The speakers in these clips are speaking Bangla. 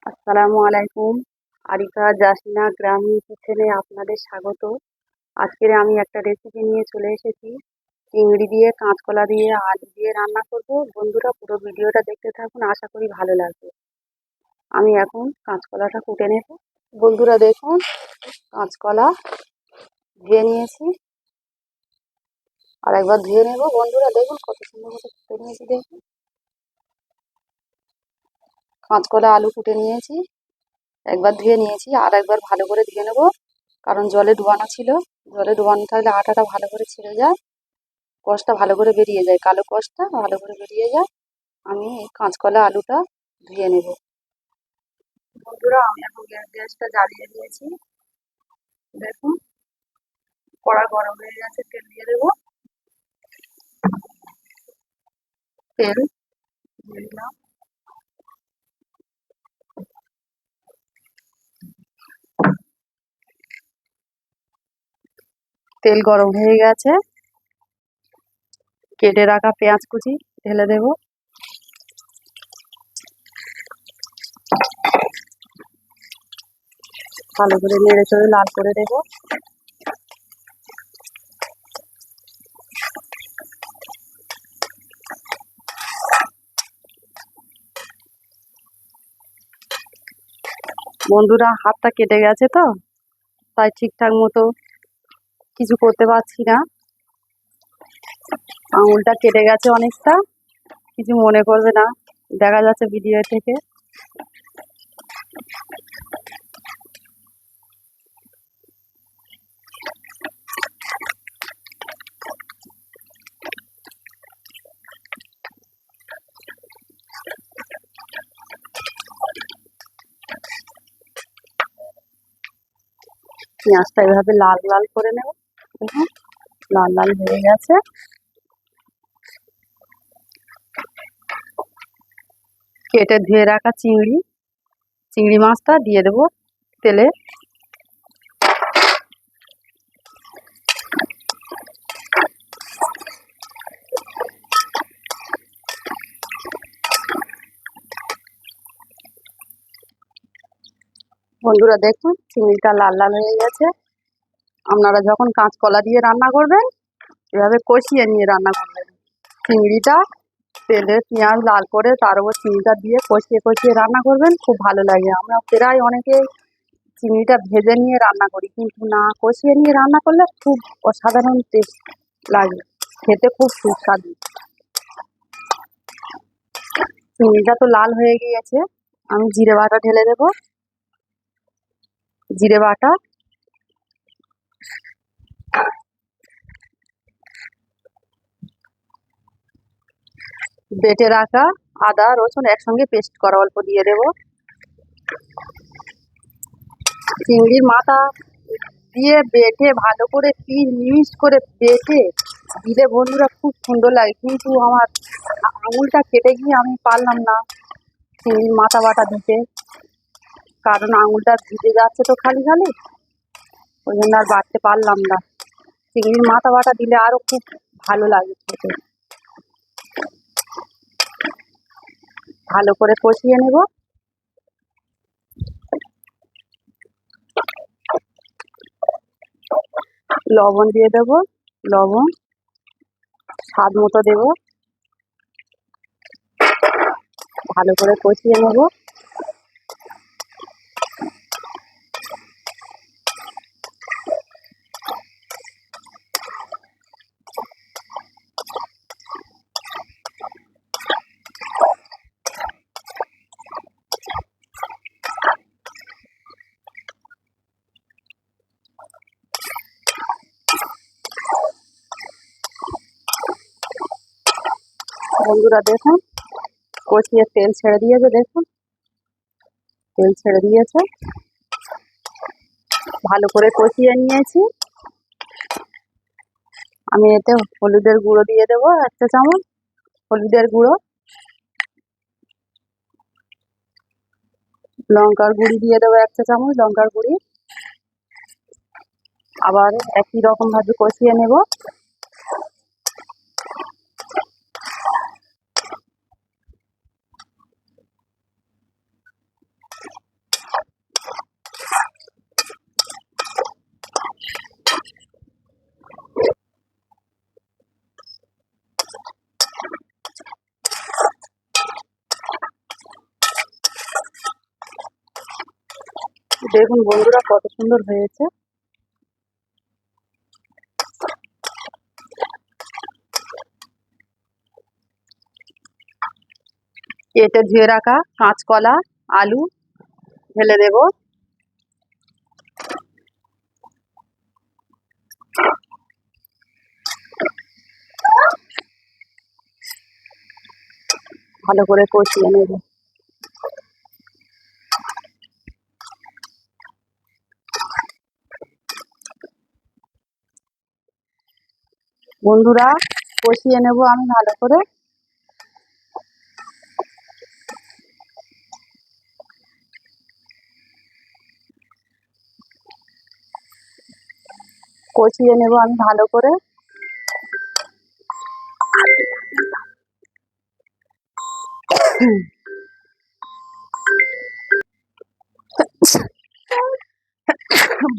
আসসালামু আলাইকুম। আরিফা জাসমিনা গ্রামীণ কিচেনে আপনাদের স্বাগত। আজকের আমি একটা রেসিপি নিয়ে চলে এসেছি। চিংড়ি দিয়ে, কাঁচকলা দিয়ে, আলু দিয়ে রান্না করব। বন্ধুরা পুরো ভিডিওটা দেখতে থাকুন, আশা করি ভালো লাগবে। আমি এখন কাঁচকলাটা কুটে নেব। বন্ধুরা দেখুন, কাঁচকলা ধুয়ে নিয়েছি, আর একবার ধুয়ে নেব। বন্ধুরা দেখুন কত সুন্দর মতো কুটে নিয়েছি। দেখুন, কাঁচকলা আলু কুটে নিয়েছি, একবার ধুয়ে নিয়েছি, আর একবার ভালো করে ধুয়ে নেব, কারণ জলে ডুবানো ছিল। জলে ডুবানো থাকলে আটাটা ভালো করে ছেড়ে যায়, কষটা ভালো করে বেরিয়ে যায়, কালো কষটা ভালো করে বেরিয়ে যায়। আমি এই কাঁচকলা আলুটা ধুয়ে নেব। বন্ধুরা আমি এখন গ্যাসটা জ্বালিয়ে দিয়েছি। দেখুন, কড়া গরম হয়ে গেছে, তেল দিয়ে দেবো। তেল দিয়ে দিলাম। তেল গরম হয়ে গেছে, কেটে রাখা পেঁয়াজ কুচি ঢেলে দেব। ভালো করে নেড়ে চড়ে লাল করে দেবো। বন্ধুরা হাতটা কেটে গেছে তো, তাই ঠিকঠাক মতো কিছু করতে পারছি না। আঙুলটা কেটে গেছে অনেকটা, কিছু মনে করবে না, দেখা যাচ্ছে ভিডিও থেকে। পেঁয়াজটা এভাবে লাল লাল করে নেব। দেখুন, লাল লাল হয়ে গেছে। কেটে ধুয়ে রাখা চিংড়ি মাছটা দিয়ে দেবো তেলে। বন্ধুরা দেখুন, চিংড়িটা লাল লাল হয়ে গেছে। আপনারা যখন কাঁচকলা দিয়ে রান্না করবেন, এভাবে কষিয়ে নিয়ে রান্না করবেন। চিংড়িটা তেলে পেঁয়াজ লাল করে তার উপর চিংড়িটা দিয়ে কষিয়ে কষিয়ে রান্না করবেন, খুব ভালো লাগে। আমরা প্রায় অনেকে চিংড়িটা ভেজে নিয়ে রান্না করি, কিন্তু না, কষিয়ে নিয়ে রান্না করলে খুব অসাধারণ টেস্ট লাগে, খেতে খুব সুস্বাদু। চিংড়িটা তো লাল হয়ে গিয়েছে, আমি জিরে বাটা ঢেলে দেবো। জিরে বাটা, বেটে রাখা আদা রসুন একসঙ্গে পেস্ট করা অল্প দিয়ে দেবো। চিংড়ির মাথা দিয়ে বেটে ভালো করে মিক্স করে বেটে দিলে বন্ধুরা খুব সুন্দর লাগে, কিন্তু আমার আঙুলটা কেটে গিয়ে আমি পারলাম না চিংড়ির মাথা বাটা দিতে, কারণ আঙুলটা ভিজে যাচ্ছে তো খালি খালি, ওই জন্য আর বাটতে পারলাম না। চিংড়ির মাথা বাটা দিলে আরো খুব ভালো লাগে খেতে। ভালো করে কষিয়ে নেব। লবণ দিয়ে দেবো, লবণ স্বাদ মতো দেবো। ভালো করে কষিয়ে নেব। বন্ধুরা দেখুন, কষিয়ে তেল ছেড়ে দিয়েছে। দেখুন, তেল ছেড়ে দিয়েছে। ভালো করে কষিয়ে নিয়েছি। আমি এতে হলুদের গুঁড়ো দিয়ে দেবো 1 চামচ। হলুদের গুঁড়ো, লঙ্কার গুঁড়ি দিয়ে দেবো 1 চামচ লঙ্কার গুঁড়ি। আবার একই রকম ভাবে কষিয়ে নেব। দেখুন বন্ধুরা কত সুন্দর হয়েছে। কেটে ধুয়ে রাখা কাঁচকলা, আলু ঢেলে দেব। ভালো করে কষিয়ে নেব। বন্ধুরা কষিয়ে নেব আমি ভালো করে। কষিয়ে নেব আমি ভালো করে।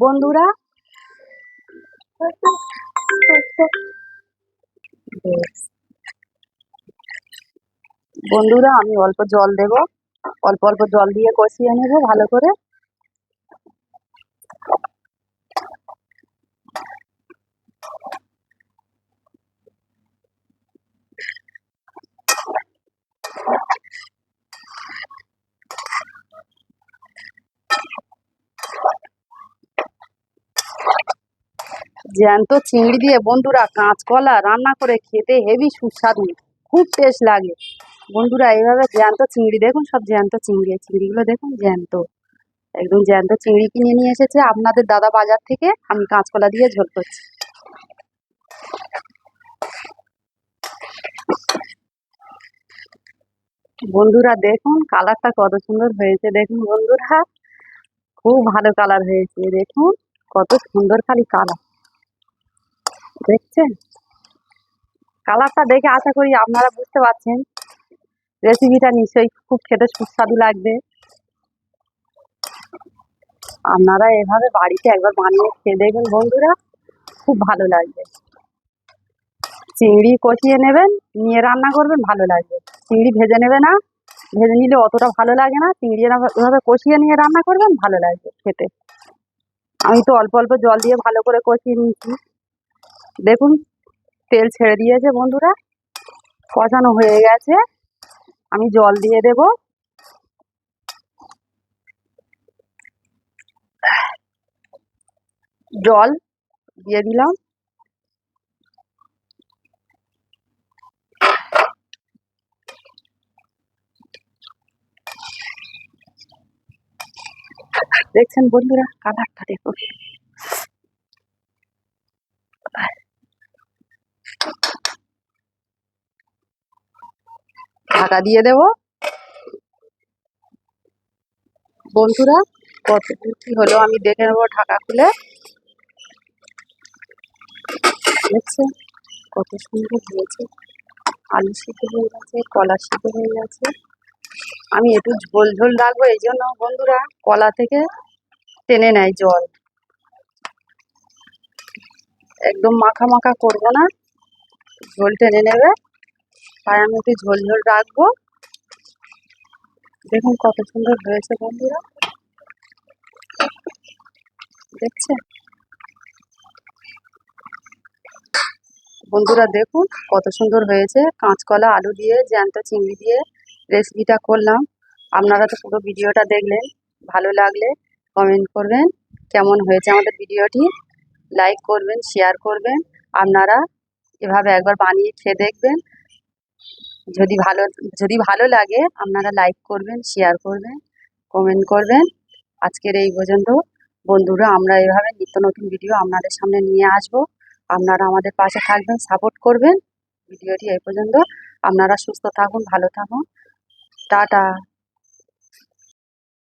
বন্ধুরা বন্ধুরা আমি অল্প জল দেব, অল্প অল্প জল দিয়ে কষিয়ে নেব ভালো করে। জ্যান্ত চিংড়ি দিয়ে বন্ধুরা কাঁচকলা রান্না করে খেতে হেভি সুস্বাদু, খুব টেস্ট লাগে। বন্ধুরা এইভাবে জ্যান্ত চিংড়ি দেখুন, সব জ্যান্ত চিংড়ি, এই চিংড়িগুলো দেখুন জ্যান্ত, একদম জ্যান্ত চিংড়ি কিনে নিয়ে এসেছে আপনাদের দাদা বাজার থেকে। আমি কাঁচকলা দিয়ে ঝোল করছি। বন্ধুরা দেখুন কালারটা কত সুন্দর হয়েছে, দেখুন বন্ধুরা খুব ভালো কালার হয়েছে, দেখুন কত সুন্দর খালি কালার, দেখছেন? কালারটা দেখে আশা করি আপনারা বুঝতে পারছেন রেসিপিটা নিশ্চয়ই খুব খেতে সুস্বাদু লাগবে। আপনারা এভাবে বাড়িতে একবার বানিয়ে খেয়ে দেখবেন বন্ধুরা, খুব ভালো লাগবে। চিংড়ি কষিয়ে নেবেন, নিয়ে রান্না করবেন, ভালো লাগবে। চিংড়ি ভেজে নেবে না, ভেজে নিলে অতটা ভালো লাগে না। চিংড়ি এভাবে কষিয়ে নিয়ে রান্না করবেন, ভালো লাগবে খেতে। আমি তো অল্প অল্প জল দিয়ে ভালো করে কষিয়ে নিয়েছি। দেখুন তেল ছেড়ে দিয়েছে বন্ধুরা, কষানো হয়ে গেছে। আমি জল দিয়ে দেব। জল দিয়ে দিলাম। দেখছেন বন্ধুরা কালারটা দেখুন। ঢাকা দিয়ে দেব। বন্ধুরা কত কি হলো আমি দেখে নেবো ঢাকা খুলে। দেখছেন কত সুন্দর হয়েছে, আলু সিদ্ধ হয়ে গেছে, কলা সিদ্ধ হয়ে গেছে। আমি একটু ঝোল ঝোল রাখবো, এই জন্য বন্ধুরা কলা থেকে টেনে নেয় জল, একদম মাখা মাখা করবো না, ঝোল টেনে নেবে, তাই আমি একটু ঝোল ঝোল রাখবো। দেখুন কত সুন্দর হয়েছে বন্ধুরা, দেখছেন? বন্ধুরা দেখুন কত সুন্দর হয়েছে, কাঁচকলা আলু দিয়ে জ্যান্ত চিংড়ি দিয়ে রেসিপিটা করলাম। আপনারা তো পুরো ভিডিওটা দেখলেন, ভালো লাগলে কমেন্ট করবেন কেমন হয়েছে আমাদের ভিডিওটি, লাইক করবেন, শেয়ার করবেন। আপনারা এভাবে একবার বানিয়ে খেয়ে দেখবেন, যদি ভালো লাগে আপনারা লাইক করবেন, শেয়ার করবেন, কমেন্ট করবেন। আজকের এই পর্যন্ত বন্ধুরা, আমরা এভাবে নিত্য নতুন ভিডিও আপনাদের সামনে নিয়ে আসব। আপনারা আমাদের পাশে থাকবেন, সাপোর্ট করবেন। ভিডিওটি এই পর্যন্ত। আপনারা সুস্থ থাকুন, ভালো থাকুন, টাটা।